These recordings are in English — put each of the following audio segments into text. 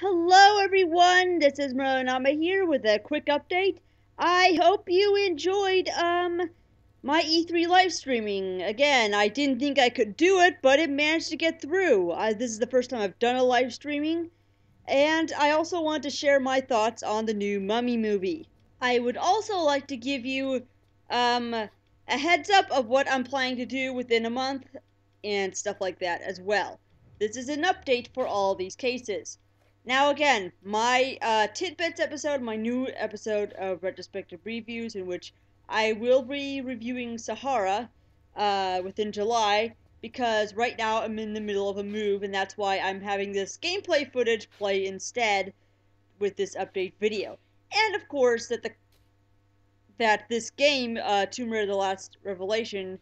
Hello everyone, this is Marlyonama here with a quick update. I hope you enjoyed my E3 live streaming. Again, I didn't think I could do it, but it managed to get through. This is the first time I've done a live streaming, and I also want to share my thoughts on the new Mummy movie. I would also like to give you a heads up of what I'm planning to do within a month and stuff like that as well. This is an update for all these cases. Now again, my Tidbits episode, my new episode of retrospective reviews in which I will be reviewing Sahara within July, because right now I'm in the middle of a move and that's why I'm having this gameplay footage play instead with this update video. And of course that this game, Tomb Raider: The Last Revelation,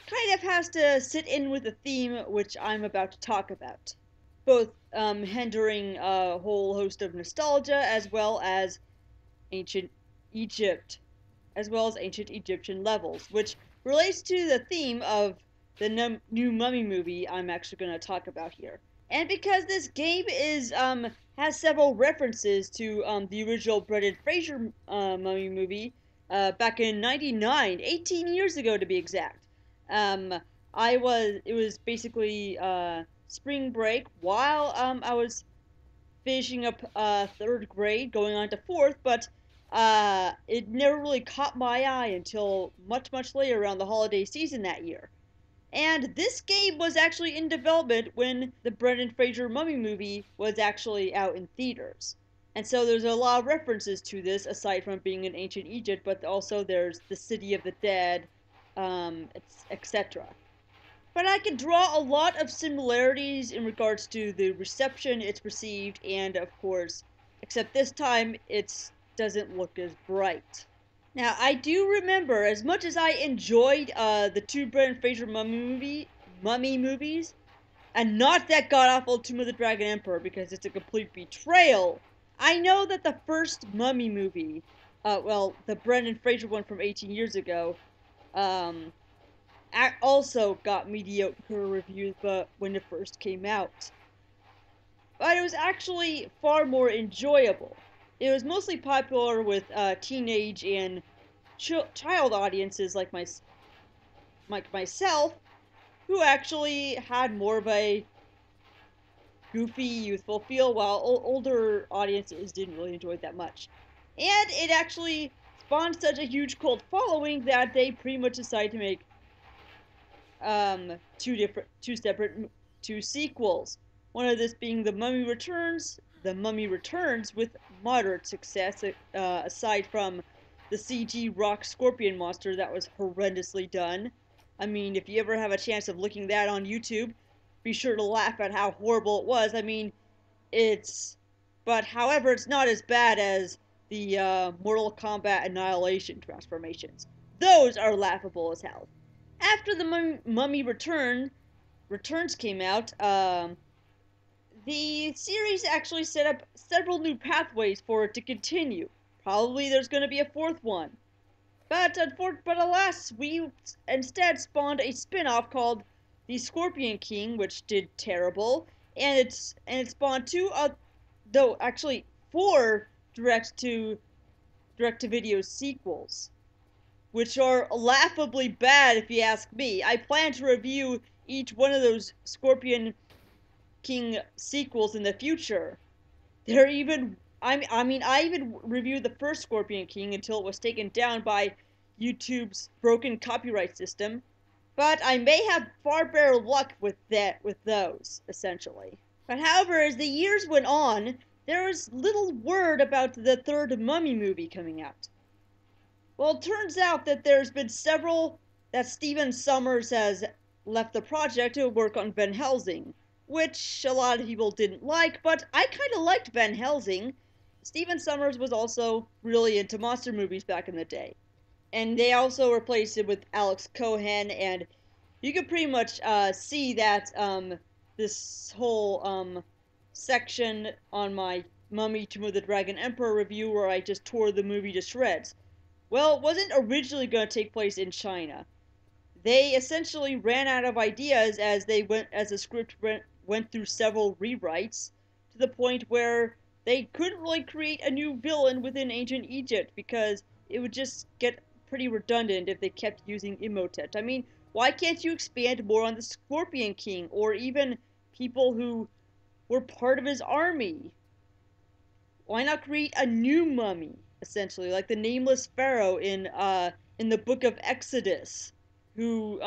kind of has to sit in with the theme which I'm about to talk about, both hindering a whole host of nostalgia as well as ancient Egypt, as well as ancient Egyptian levels, which relates to the theme of the new Mummy movie I'm actually going to talk about here. And because this game has several references to the original Brendan Fraser Mummy movie back in '99, 18 years ago to be exact. Um, it was basically spring break while I was finishing up third grade, going on to fourth, but it never really caught my eye until much later around the holiday season that year. And this game was actually in development when the Brendan Fraser Mummy movie was actually out in theaters. And so there's a lot of references to this, aside from being in ancient Egypt, but also there's the City of the Dead, etc. But I can draw a lot of similarities in regards to the reception it's received, and of course, except this time it doesn't look as bright. Now, I do remember, as much as I enjoyed the two Brendan Fraser Mummy movies, and not that god-awful Tomb of the Dragon Emperor, because it's a complete betrayal, I know that the first Mummy movie, the Brendan Fraser one from 18 years ago, also got mediocre reviews but when it first came out. But it was actually far more enjoyable. It was mostly popular with teenage and child audiences like myself, who actually had more of a goofy, youthful feel, while older audiences didn't really enjoy it that much. And it actually spawned such a huge cult following that they pretty much decided to make two sequels. One of this being The Mummy Returns with moderate success, aside from the CG rock scorpion monster that was horrendously done. I mean, if you ever have a chance of looking that on YouTube, be sure to laugh at how horrible it was. I mean, however, it's not as bad as the Mortal Kombat Annihilation transformations. Those are laughable as hell. After the Mummy Returns came out, the series actually set up several new pathways for it to continue. Probably there's going to be a fourth one. But alas, we instead spawned a spin-off called The Scorpion King, which did terrible, and it spawned four direct-to-video sequels, which are laughably bad if you ask me. I plan to review each one of those Scorpion King sequels in the future. I even reviewed the first Scorpion King until it was taken down by YouTube's broken copyright system, but I may have far better luck with those, essentially. But however, as the years went on, there was little word about the third Mummy movie coming out. Well, it turns out that there's been several that Stephen Sommers has left the project to work on Van Helsing, which a lot of people didn't like, but I kind of liked Van Helsing. Stephen Sommers was also really into monster movies back in the day. And they also replaced it with Alex Cohen, and you can pretty much see that this whole section on my Mummy Tomb of the Dragon Emperor review where I just tore the movie to shreds. Well, it wasn't originally going to take place in China. They essentially ran out of ideas as the script went through several rewrites, to the point where they couldn't really create a new villain within ancient Egypt because it would just get pretty redundant if they kept using Imhotep. I mean, why can't you expand more on the Scorpion King or even people who were part of his army? Why not create a new mummy, essentially, like the nameless pharaoh in the book of Exodus, who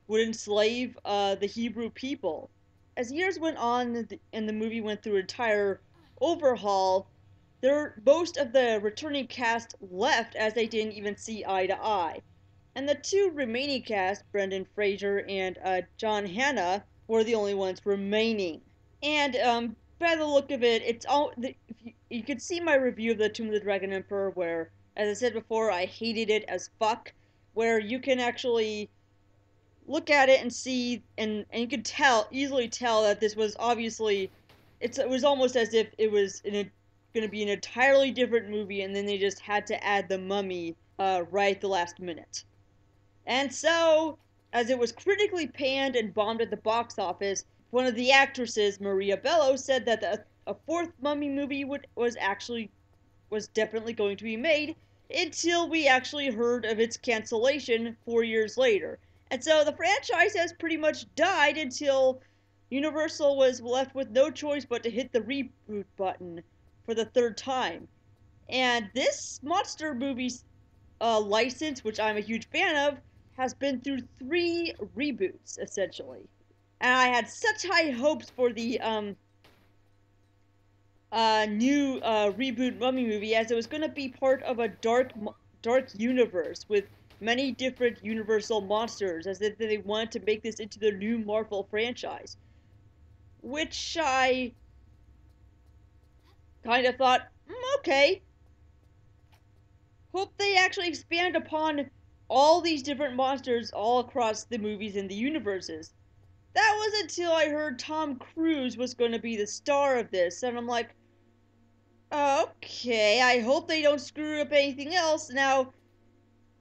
would enslave the Hebrew people? As years went on and the movie went through an entire overhaul, most of the returning cast left as they didn't even see eye to eye. And the two remaining cast, Brendan Fraser and John Hannah, were the only ones remaining. And by the look of it, it's all if you could see my review of the Tomb of the Dragon Emperor, where, as I said before, I hated it as fuck. Where you can actually look at it and see, and you can easily tell that this was obviously, it was almost as if it was going to be an entirely different movie, and then they just had to add the mummy right at the last minute. And so, as it was critically panned and bombed at the box office, one of the actresses, Maria Bello, said that a fourth Mummy movie was definitely going to be made until we actually heard of its cancellation 4 years later. And so the franchise has pretty much died until Universal was left with no choice but to hit the reboot button for the third time. And this monster movie license, which I'm a huge fan of, has been through 3 reboots, essentially. And I had such high hopes for the new reboot Mummy movie, as it was going to be part of a dark universe with many different Universal monsters, as if they wanted to make this into the new Marvel franchise. Which I kind of thought, okay, hope they actually expand upon all these different monsters all across the movies and the universes. That was until I heard Tom Cruise was going to be the star of this, and I'm like, okay, I hope they don't screw up anything else. Now,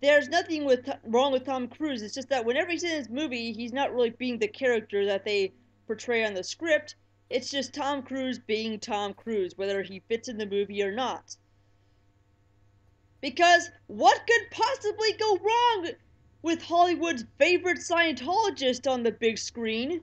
there's nothing wrong with Tom Cruise. It's just that whenever he's in his movie, he's not really being the character that they portray on the script. It's just Tom Cruise being Tom Cruise, whether he fits in the movie or not. Because what could possibly go wrong with Hollywood's favorite Scientologist on the big screen?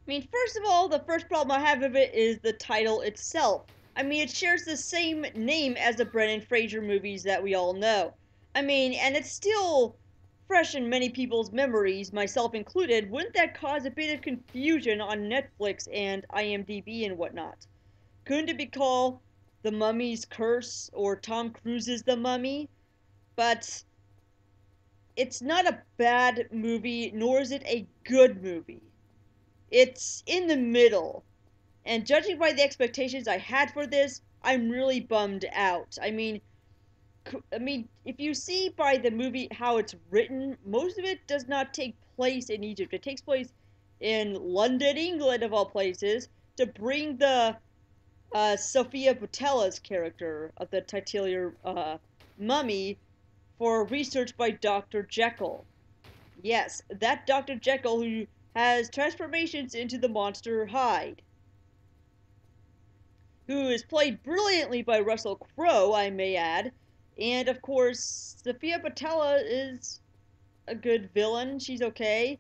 I mean, first of all, the first problem I have with it is the title itself. I mean, it shares the same name as the Brendan Fraser movies that we all know. I mean, and it's still fresh in many people's memories, myself included. Wouldn't that cause a bit of confusion on Netflix and IMDb and whatnot? Couldn't it be called The Mummy's Curse or Tom Cruise's The Mummy? But it's not a bad movie, nor is it a good movie. It's in the middle. And judging by the expectations I had for this, I'm really bummed out. If you see by the movie how it's written, most of it does not take place in Egypt. It takes place in London, England, of all places, to bring the Sophia Botella's character of the titular mummy for research by Dr. Jekyll. Yes, that Dr. Jekyll who has transformations into the monster Hyde, who is played brilliantly by Russell Crowe, I may add. And of course, Sophia Botella is a good villain. She's okay.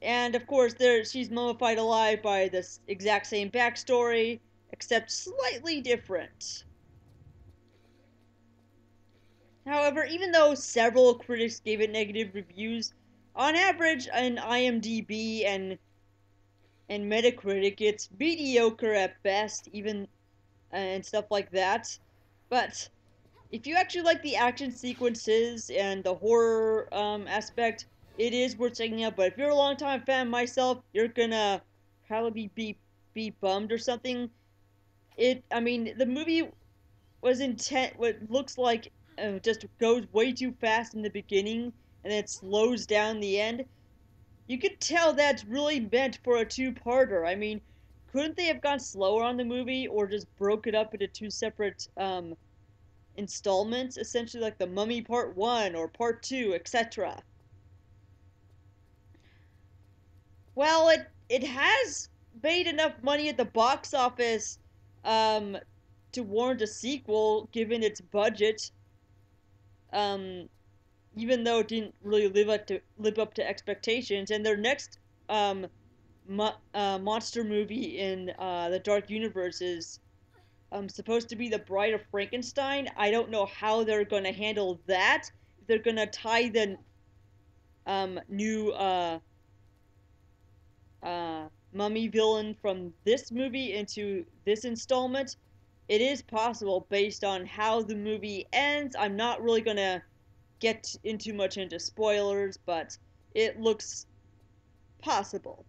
And of course, she's mummified alive by this exact same backstory, except slightly different. However, even though several critics gave it negative reviews, on average in IMDb and Metacritic, it's mediocre at best, even and stuff like that. But if you actually like the action sequences and the horror aspect, it is worth checking out. But if you're a long-time fan myself, you're gonna probably be bummed or something. The movie was intent. What looks like just goes way too fast in the beginning and then it slows down the end. You could tell that's really meant for a two-parter. I mean, couldn't they have gone slower on the movie or just broke it up into 2 separate installments, essentially like the Mummy Part 1 or Part 2, etc.? Well, it has made enough money at the box office um, to warrant a sequel, given its budget. Um, Even though it didn't really live up to expectations, and their next um, monster movie in the Dark Universe is supposed to be The Bride of Frankenstein. I don't know how they're going to handle that. If they're going to tie the new mummy villain from this movie into this installment. It is possible based on how the movie ends. I'm not really going to get into much into spoilers, but it looks possible.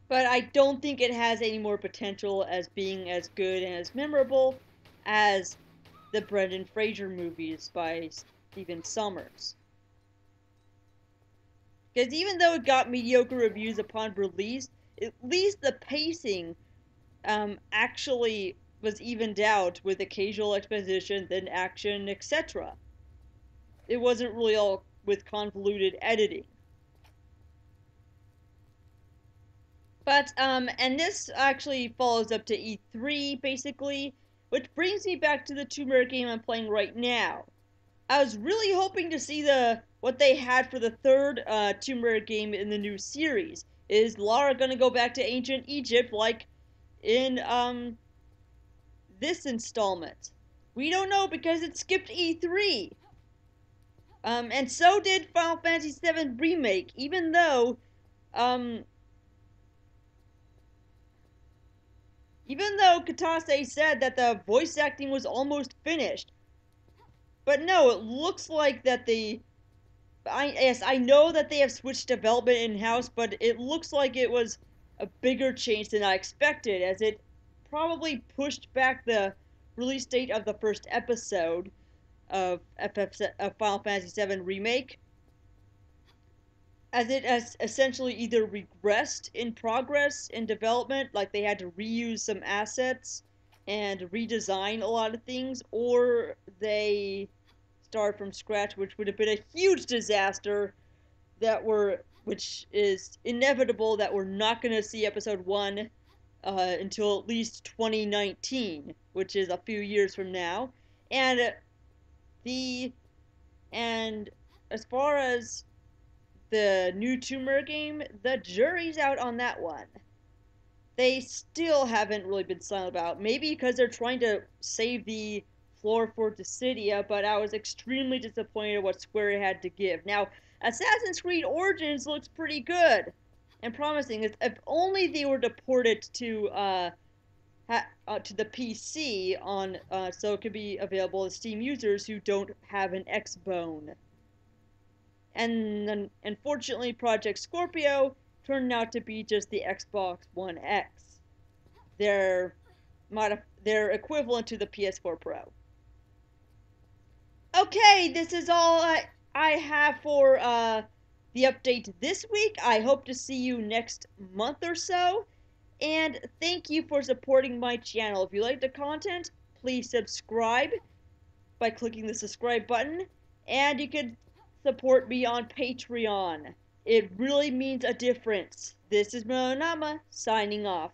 But I don't think it has any more potential as being as good and as memorable as the Brendan Fraser movies by Stephen Sommers. Because even though it got mediocre reviews upon release, at least the pacing actually was evened out with occasional exposition, then action, etc. It wasn't really all with convoluted editing. But and this actually follows up to E3 basically, which brings me back to the Tomb Raider game I'm playing right now. I was really hoping to see what they had for the third Tomb Raider game in the new series. Is Lara gonna go back to ancient Egypt like in this installment? We don't know because it skipped E3. And so did Final Fantasy VII Remake, um, even though Katase said that the voice acting was almost finished. But no, it looks like that yes, I know that they have switched development in-house, but it looks like it was a bigger change than I expected, as it probably pushed back the release date of the first episode of Final Fantasy VII Remake, as it has essentially either regressed in progress in development, like they had to reuse some assets and redesign a lot of things, or they start from scratch, which would have been a huge disaster which is inevitable that we're not going to see episode 1 until at least 2019, which is a few years from now. And the and as far as the new Tomb Raider game, the jury's out on that one. They still haven't really been silent about. Maybe because they're trying to save the floor for Dissidia, but I was extremely disappointed what Square had to give. Now, Assassin's Creed Origins looks pretty good and promising. If only they were to port it to the PC so it could be available to Steam users who don't have an Xbone. And then, unfortunately, Project Scorpio turned out to be just the Xbox One X. Their their equivalent to the PS4 Pro. Okay, this is all I have for the update this week. I hope to see you next month or so. And thank you for supporting my channel. If you like the content, please subscribe by clicking the subscribe button. And you can support me on Patreon. It really means a difference. This is Marlyonama, signing off.